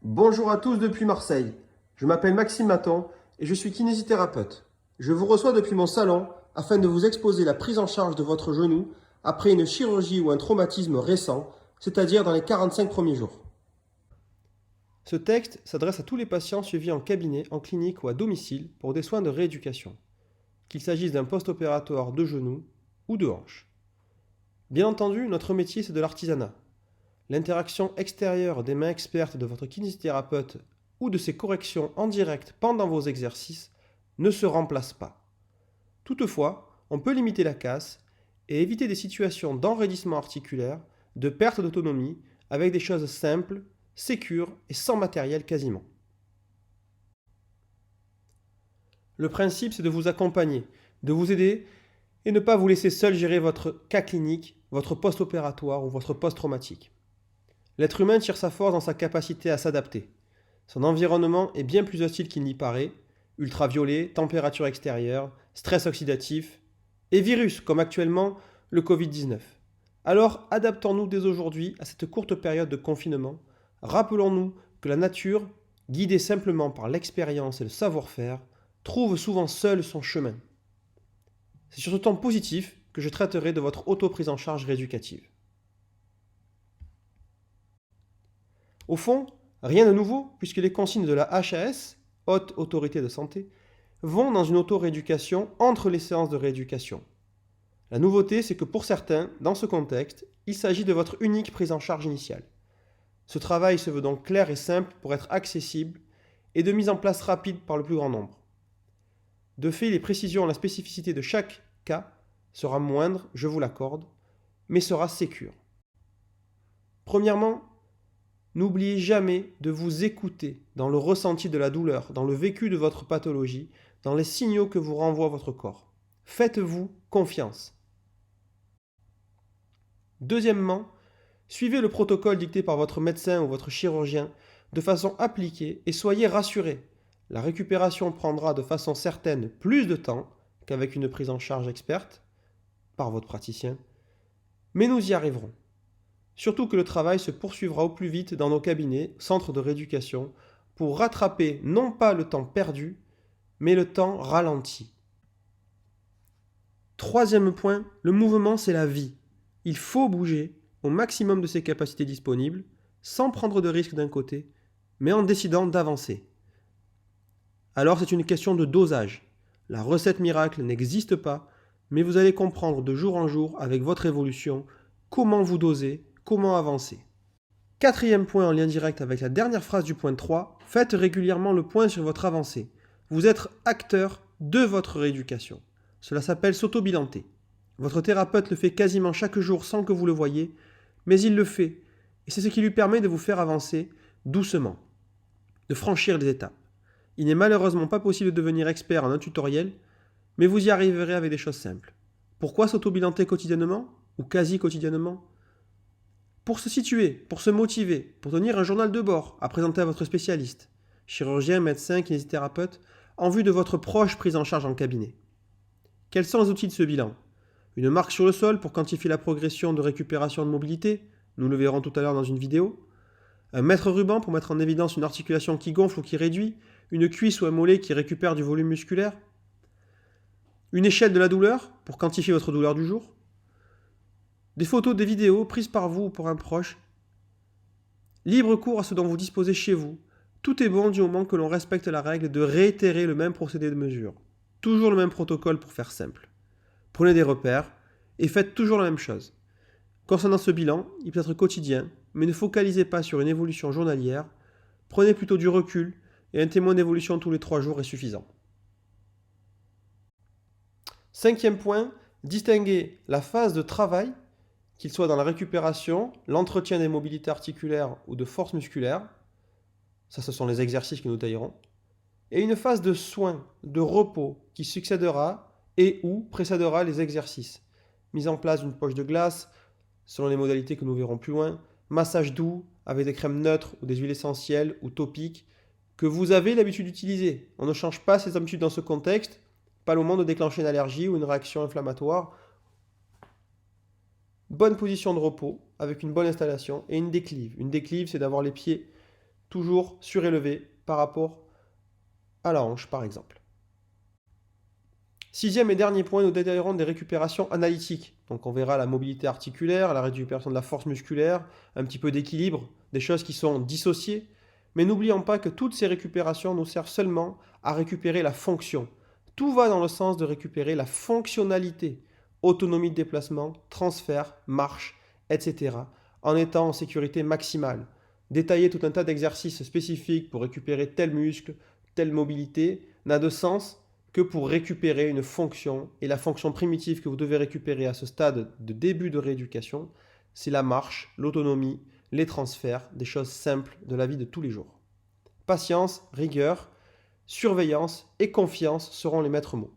Bonjour à tous depuis Marseille. Je m'appelle Maxime Maton et je suis kinésithérapeute. Je vous reçois depuis mon salon afin de vous exposer la prise en charge de votre genou après une chirurgie ou un traumatisme récent, c'est-à-dire dans les 45 premiers jours. Ce texte s'adresse à tous les patients suivis en cabinet, en clinique ou à domicile pour des soins de rééducation, qu'il s'agisse d'un post-opératoire de genou ou de hanche. Bien entendu, notre métier c'est de l'artisanat. L'interaction extérieure des mains expertes de votre kinésithérapeute ou de ses corrections en direct pendant vos exercices ne se remplace pas. Toutefois, on peut limiter la casse et éviter des situations d'enraidissement articulaire, de perte d'autonomie avec des choses simples, sécures et sans matériel quasiment. Le principe, c'est de vous accompagner, de vous aider et ne pas vous laisser seul gérer votre cas clinique, votre post-opératoire ou votre post-traumatique. L'être humain tire sa force dans sa capacité à s'adapter. Son environnement est bien plus hostile qu'il n'y paraît, ultraviolets, température extérieure, stress oxydatif et virus comme actuellement le Covid-19. Alors adaptons-nous dès aujourd'hui à cette courte période de confinement. Rappelons-nous que la nature, guidée simplement par l'expérience et le savoir-faire, trouve souvent seule son chemin. C'est sur ce ton positif que je traiterai de votre auto-prise en charge rééducative. Au fond, rien de nouveau, puisque les consignes de la HAS, Haute Autorité de Santé, vont dans une auto-rééducation entre les séances de rééducation. La nouveauté, c'est que pour certains, dans ce contexte, il s'agit de votre unique prise en charge initiale. Ce travail se veut donc clair et simple pour être accessible et de mise en place rapide par le plus grand nombre. De fait, les précisions et la spécificité de chaque cas sera moindre, je vous l'accorde, mais sera sécure. Premièrement, n'oubliez jamais de vous écouter dans le ressenti de la douleur, dans le vécu de votre pathologie, dans les signaux que vous renvoie votre corps. Faites-vous confiance. Deuxièmement, suivez le protocole dicté par votre médecin ou votre chirurgien de façon appliquée et soyez rassurés. La récupération prendra de façon certaine plus de temps qu'avec une prise en charge experte par votre praticien, mais nous y arriverons. Surtout que le travail se poursuivra au plus vite dans nos cabinets, centres de rééducation, pour rattraper non pas le temps perdu, mais le temps ralenti. Troisième point, le mouvement c'est la vie. Il faut bouger au maximum de ses capacités disponibles, sans prendre de risques d'un côté, mais en décidant d'avancer. Alors c'est une question de dosage. La recette miracle n'existe pas, mais vous allez comprendre de jour en jour, avec votre évolution, comment vous doser, comment avancer. Quatrième point en lien direct avec la dernière phrase du point 3, faites régulièrement le point sur votre avancée. Vous êtes acteur de votre rééducation. Cela s'appelle s'auto-bilanter. Votre thérapeute le fait quasiment chaque jour sans que vous le voyiez, mais il le fait, et c'est ce qui lui permet de vous faire avancer doucement, de franchir les étapes. Il n'est malheureusement pas possible de devenir expert en un tutoriel, mais vous y arriverez avec des choses simples. Pourquoi s'auto-bilanter quotidiennement, ou quasi quotidiennement ? Pour se situer, pour se motiver, pour tenir un journal de bord à présenter à votre spécialiste, chirurgien, médecin, kinésithérapeute, en vue de votre proche prise en charge en cabinet. Quels sont les outils de ce bilan ? Une marque sur le sol pour quantifier la progression de récupération de mobilité, nous le verrons tout à l'heure dans une vidéo. Un mètre ruban pour mettre en évidence une articulation qui gonfle ou qui réduit, une cuisse ou un mollet qui récupère du volume musculaire. Une échelle de la douleur pour quantifier votre douleur du jour. Des photos, des vidéos prises par vous ou pour un proche. Libre cours à ce dont vous disposez chez vous. Tout est bon du moment que l'on respecte la règle de réitérer le même procédé de mesure. Toujours le même protocole pour faire simple. Prenez des repères et faites toujours la même chose. Concernant ce bilan, il peut être quotidien, mais ne focalisez pas sur une évolution journalière. Prenez plutôt du recul et un témoin d'évolution tous les 3 jours est suffisant. Cinquième point, distinguez la phase de travail, qu'il soit dans la récupération, l'entretien des mobilités articulaires ou de force musculaire, ça ce sont les exercices que nous taillerons, et une phase de soins, de repos, qui succédera et ou précédera les exercices. Mise en place d'une poche de glace, selon les modalités que nous verrons plus loin, massage doux avec des crèmes neutres ou des huiles essentielles ou topiques que vous avez l'habitude d'utiliser. On ne change pas ces habitudes dans ce contexte, pas le moment de déclencher une allergie ou une réaction inflammatoire. Bonne position de repos avec une bonne installation et une déclive. Une déclive, c'est d'avoir les pieds toujours surélevé par rapport à la hanche par exemple. Sixième et dernier point, nous détaillerons des récupérations analytiques. Donc on verra la mobilité articulaire, la récupération de la force musculaire, un petit peu d'équilibre, des choses qui sont dissociées. Mais n'oublions pas que toutes ces récupérations nous servent seulement à récupérer la fonction. Tout va dans le sens de récupérer la fonctionnalité, autonomie de déplacement, transfert, marche, etc. en étant en sécurité maximale. Détailler tout un tas d'exercices spécifiques pour récupérer tel muscle, telle mobilité n'a de sens que pour récupérer une fonction. Et la fonction primitive que vous devez récupérer à ce stade de début de rééducation, c'est la marche, l'autonomie, les transferts, des choses simples de la vie de tous les jours. Patience, rigueur, surveillance et confiance seront les maîtres mots.